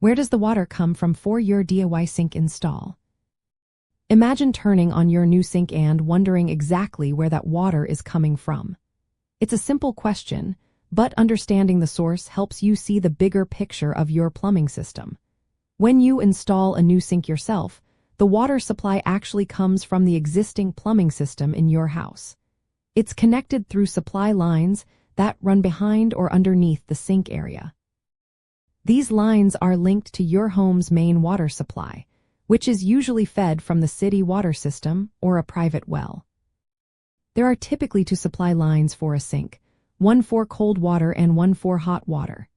Where does the water come from for your DIY sink install? Imagine turning on your new sink and wondering exactly where that water is coming from. It's a simple question, but understanding the source helps you see the bigger picture of your plumbing system. When you install a new sink yourself, the water supply actually comes from the existing plumbing system in your house. It's connected through supply lines that run behind or underneath the sink area. These lines are linked to your home's main water supply, which is usually fed from the city water system or a private well. There are typically two supply lines for a sink, one for cold water and one for hot water.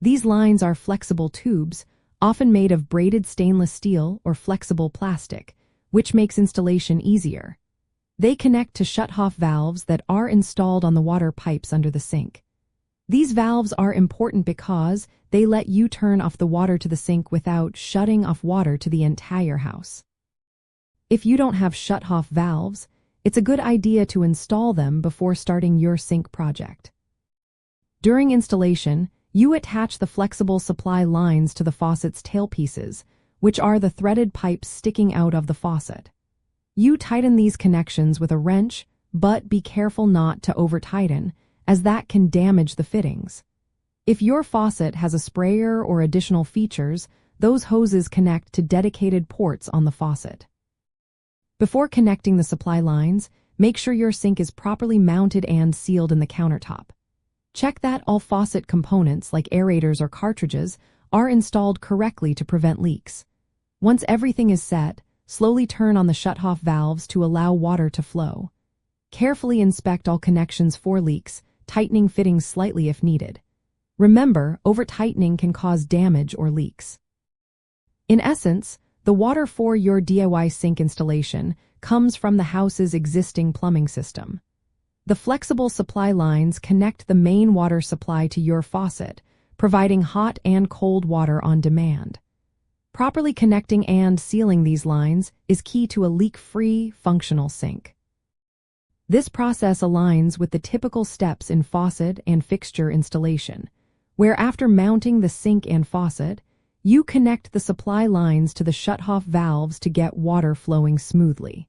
These lines are flexible tubes, often made of braided stainless steel or flexible plastic, which makes installation easier. They connect to shut-off valves that are installed on the water pipes under the sink. These valves are important because they let you turn off the water to the sink without shutting off water to the entire house. If you don't have shut-off valves, it's a good idea to install them before starting your sink project. During installation, you attach the flexible supply lines to the faucet's tailpieces, which are the threaded pipes sticking out of the faucet. You tighten these connections with a wrench, but be careful not to over-tighten, as that can damage the fittings. If your faucet has a sprayer or additional features, those hoses connect to dedicated ports on the faucet. Before connecting the supply lines, make sure your sink is properly mounted and sealed in the countertop. Check that all faucet components, like aerators or cartridges, are installed correctly to prevent leaks. Once everything is set, slowly turn on the shut-off valves to allow water to flow. Carefully inspect all connections for leaks, tightening fittings slightly if needed. Remember, over-tightening can cause damage or leaks. In essence, the water for your DIY sink installation comes from the house's existing plumbing system. The flexible supply lines connect the main water supply to your faucet, providing hot and cold water on demand. Properly connecting and sealing these lines is key to a leak-free, functional sink. This process aligns with the typical steps in faucet and fixture installation, where after mounting the sink and faucet, you connect the supply lines to the shut-off valves to get water flowing smoothly.